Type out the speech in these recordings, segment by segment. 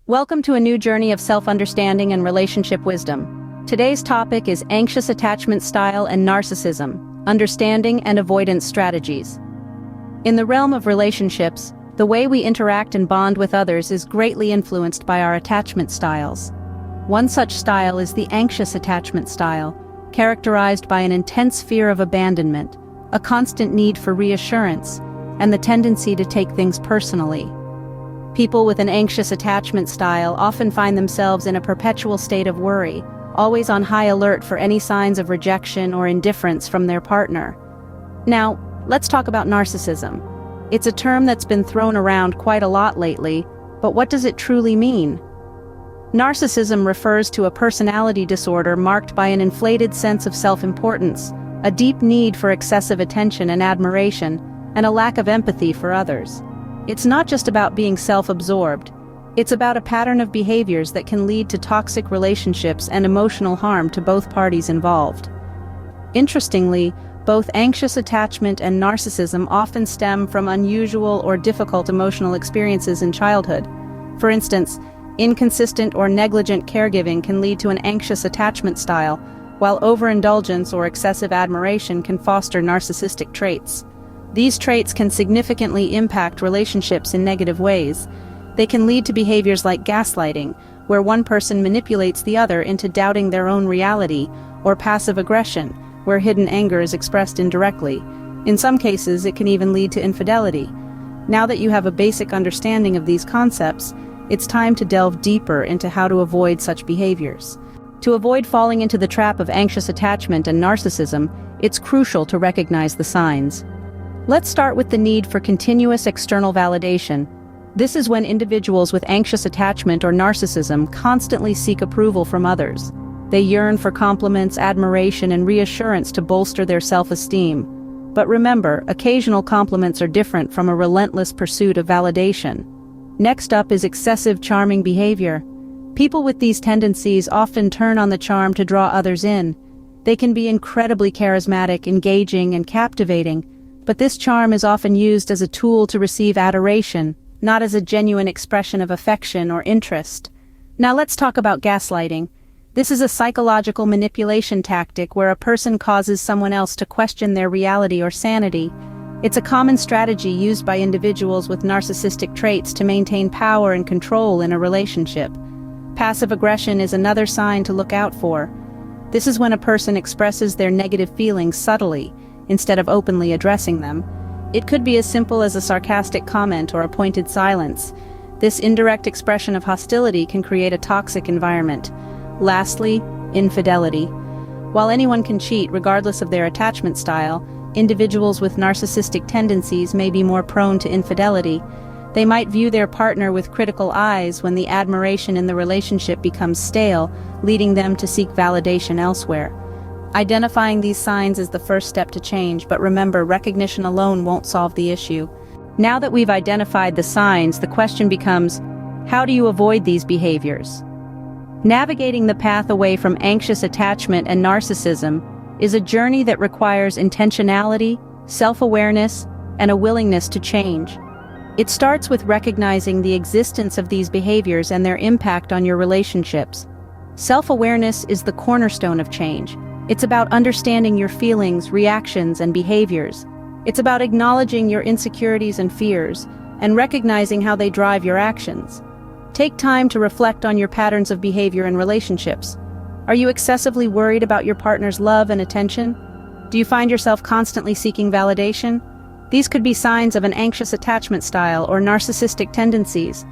Welcome to a new journey of self-understanding and relationship wisdom. Today's topic is anxious attachment style and narcissism, understanding and avoidance strategies. In the realm of relationships, the way we interact and bond with others is greatly influenced by our attachment styles. One such style is the anxious attachment style, characterized by an intense fear of abandonment, a constant need for reassurance, and the tendency to take things personally. People with an anxious attachment style often find themselves in a perpetual state of worry, always on high alert for any signs of rejection or indifference from their partner. Now, let's talk about narcissism. It's a term that's been thrown around quite a lot lately, but what does it truly mean? Narcissism refers to a personality disorder marked by an inflated sense of self-importance, a deep need for excessive attention and admiration, and a lack of empathy for others. It's not just about being self-absorbed. It's about a pattern of behaviors that can lead to toxic relationships and emotional harm to both parties involved. Interestingly, both anxious attachment and narcissism often stem from unusual or difficult emotional experiences in childhood. For instance, inconsistent or negligent caregiving can lead to an anxious attachment style, while overindulgence or excessive admiration can foster narcissistic traits. These traits can significantly impact relationships in negative ways. They can lead to behaviors like gaslighting, where one person manipulates the other into doubting their own reality, or passive aggression, where hidden anger is expressed indirectly. In some cases, it can even lead to infidelity. Now that you have a basic understanding of these concepts, it's time to delve deeper into how to avoid such behaviors. To avoid falling into the trap of anxious attachment and narcissism, it's crucial to recognize the signs. Let's start with the need for continuous external validation. This is when individuals with anxious attachment or narcissism constantly seek approval from others. They yearn for compliments, admiration, and reassurance to bolster their self-esteem. But remember, occasional compliments are different from a relentless pursuit of validation. Next up is excessive charming behavior. People with these tendencies often turn on the charm to draw others in. They can be incredibly charismatic, engaging, and captivating, but this charm is often used as a tool to receive adoration, not as a genuine expression of affection or interest. Now let's talk about gaslighting. This is a psychological manipulation tactic where a person causes someone else to question their reality or sanity. It's a common strategy used by individuals with narcissistic traits to maintain power and control in a relationship. Passive aggression is another sign to look out for. This is when a person expresses their negative feelings subtly, instead of openly addressing them. It could be as simple as a sarcastic comment or a pointed silence. This indirect expression of hostility can create a toxic environment. Lastly, infidelity. While anyone can cheat regardless of their attachment style, individuals with narcissistic tendencies may be more prone to infidelity. They might view their partner with critical eyes when the admiration in the relationship becomes stale, leading them to seek validation elsewhere. Identifying these signs is the first step to change, but remember, recognition alone won't solve the issue. Now that we've identified the signs, the question becomes, how do you avoid these behaviors? Navigating the path away from anxious attachment and narcissism is a journey that requires intentionality, self-awareness, and a willingness to change. It starts with recognizing the existence of these behaviors and their impact on your relationships. Self-awareness is the cornerstone of change. It's about understanding your feelings, reactions, and behaviors. It's about acknowledging your insecurities and fears, and recognizing how they drive your actions. Take time to reflect on your patterns of behavior in relationships. Are you excessively worried about your partner's love and attention? Do you find yourself constantly seeking validation? These could be signs of an anxious attachment style or narcissistic tendencies.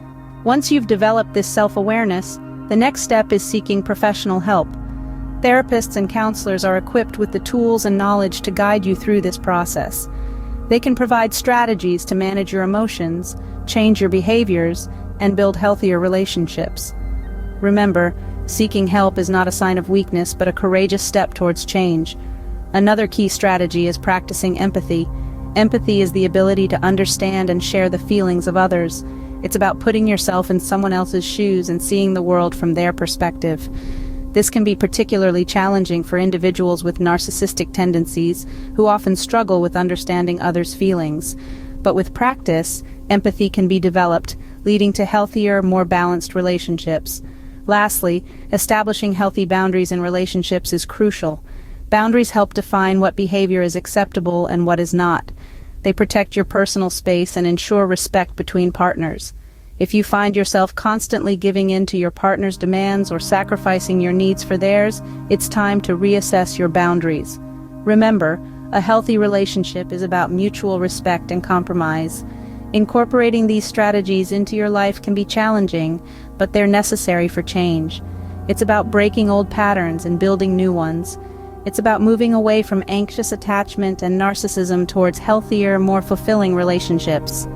Once you've developed this self-awareness, the next step is seeking professional help. Therapists and counselors are equipped with the tools and knowledge to guide you through this process. They can provide strategies to manage your emotions, change your behaviors, and build healthier relationships. Remember, seeking help is not a sign of weakness but a courageous step towards change. Another key strategy is practicing empathy. Empathy is the ability to understand and share the feelings of others. It's about putting yourself in someone else's shoes and seeing the world from their perspective. This can be particularly challenging for individuals with narcissistic tendencies who often struggle with understanding others' feelings. But with practice, Empathy can be developed, leading to healthier, more balanced relationships. Lastly, establishing healthy boundaries in relationships is crucial. Boundaries help define what behavior is acceptable and what is not. They protect your personal space and ensure respect between partners. If you find yourself constantly giving in to your partner's demands or sacrificing your needs for theirs, it's time to reassess your boundaries. Remember, a healthy relationship is about mutual respect and compromise. Incorporating these strategies into your life can be challenging, but they're necessary for change. It's about breaking old patterns and building new ones. It's about moving away from anxious attachment and narcissism towards healthier, more fulfilling relationships.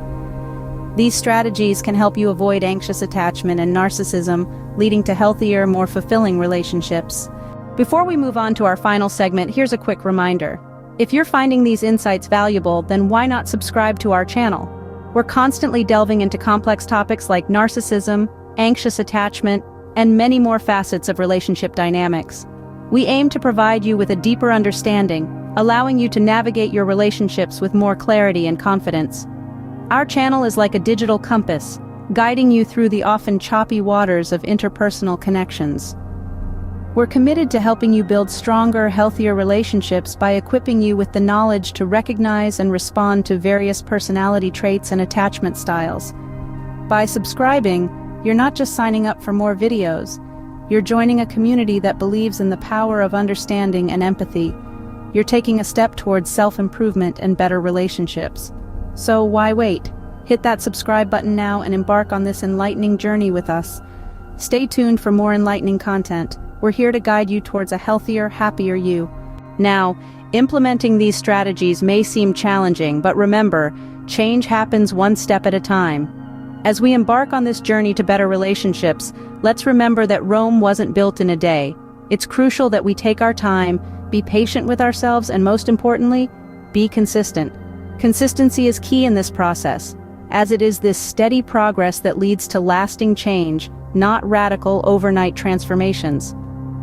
These strategies can help you avoid anxious attachment and narcissism, leading to healthier, more fulfilling relationships. Before we move on to our final segment, here's a quick reminder. If you're finding these insights valuable, then why not subscribe to our channel? We're constantly delving into complex topics like narcissism, anxious attachment, and many more facets of relationship dynamics. We aim to provide you with a deeper understanding, allowing you to navigate your relationships with more clarity and confidence. Our channel is like a digital compass, guiding you through the often choppy waters of interpersonal connections. We're committed to helping you build stronger, healthier relationships by equipping you with the knowledge to recognize and respond to various personality traits and attachment styles. By subscribing, you're not just signing up for more videos. You're joining a community that believes in the power of understanding and empathy. You're taking a step towards self-improvement and better relationships. So why wait? Hit that subscribe button now and embark on this enlightening journey with us. Stay tuned for more enlightening content. We're here to guide you towards a healthier, happier you. Now, implementing these strategies may seem challenging, but remember, change happens one step at a time. As we embark on this journey to better relationships, let's remember that Rome wasn't built in a day. It's crucial that we take our time, be patient with ourselves, and most importantly, be consistent. Consistency is key in this process, as it is this steady progress that leads to lasting change, not radical overnight transformations.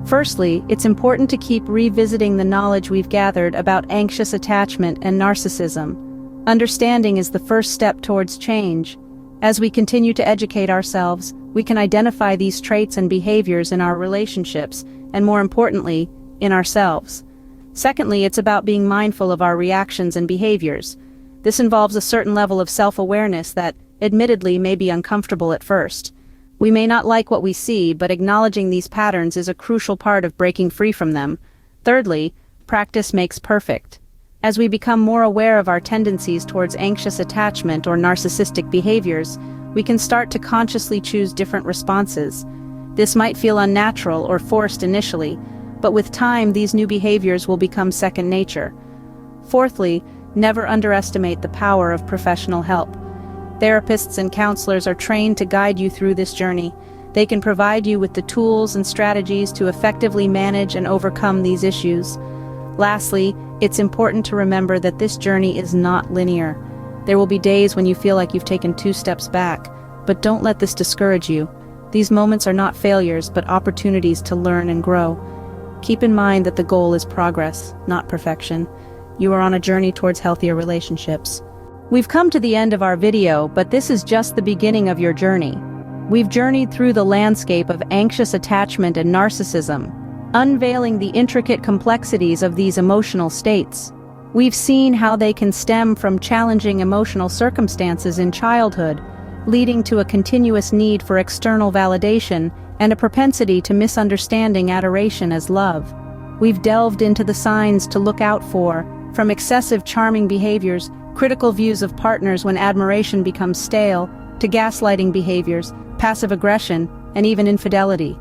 Firstly, it's important to keep revisiting the knowledge we've gathered about anxious attachment and narcissism. Understanding is the first step towards change. As we continue to educate ourselves, we can identify these traits and behaviors in our relationships, and more importantly, in ourselves. Secondly, it's about being mindful of our reactions and behaviors. This involves a certain level of self-awareness that, admittedly, may be uncomfortable at first. We may not like what we see, but acknowledging these patterns is a crucial part of breaking free from them. Thirdly, practice makes perfect. As we become more aware of our tendencies towards anxious attachment or narcissistic behaviors, we can start to consciously choose different responses. This might feel unnatural or forced initially, but with time these new behaviors will become second nature. Fourthly, never underestimate the power of professional help. Therapists and counselors are trained to guide you through this journey. They can provide you with the tools and strategies to effectively manage and overcome these issues. Lastly, it's important to remember that this journey is not linear. There will be days when you feel like you've taken 2 steps back, but don't let this discourage you. These moments are not failures, but opportunities to learn and grow. Keep in mind that the goal is progress, not perfection. You are on a journey towards healthier relationships. We've come to the end of our video, but this is just the beginning of your journey. We've journeyed through the landscape of anxious attachment and narcissism, unveiling the intricate complexities of these emotional states. We've seen how they can stem from challenging emotional circumstances in childhood, leading to a continuous need for external validation and a propensity to misunderstanding adoration as love. We've delved into the signs to look out for, from excessive charming behaviors, critical views of partners when admiration becomes stale, to gaslighting behaviors, passive aggression, and even infidelity.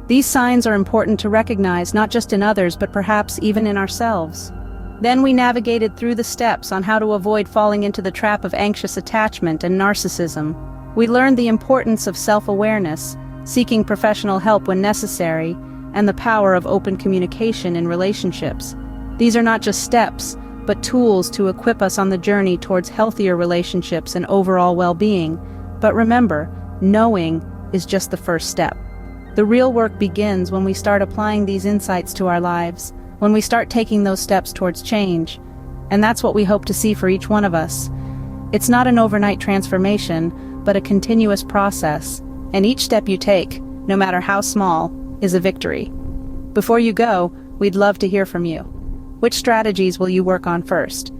These signs are important to recognize not just in others but perhaps even in ourselves. Then we navigated through the steps on how to avoid falling into the trap of anxious attachment and narcissism. We learned the importance of self-awareness, seeking professional help when necessary, and the power of open communication in relationships. These are not just steps, but tools to equip us on the journey towards healthier relationships and overall well-being. But remember, knowing is just the first step. The real work begins when we start applying these insights to our lives, when we start taking those steps towards change. And that's what we hope to see for each one of us. It's not an overnight transformation, but a continuous process, and each step you take, no matter how small, is a victory. Before you go, we'd love to hear from you. Which strategies will you work on first?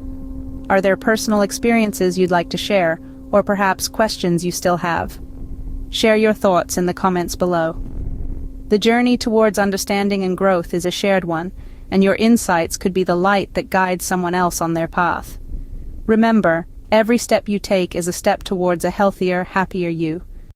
Are there personal experiences you'd like to share, or perhaps questions you still have? Share your thoughts in the comments below. The journey towards understanding and growth is a shared one, and your insights could be the light that guides someone else on their path. Remember, every step you take is a step towards a healthier, happier you.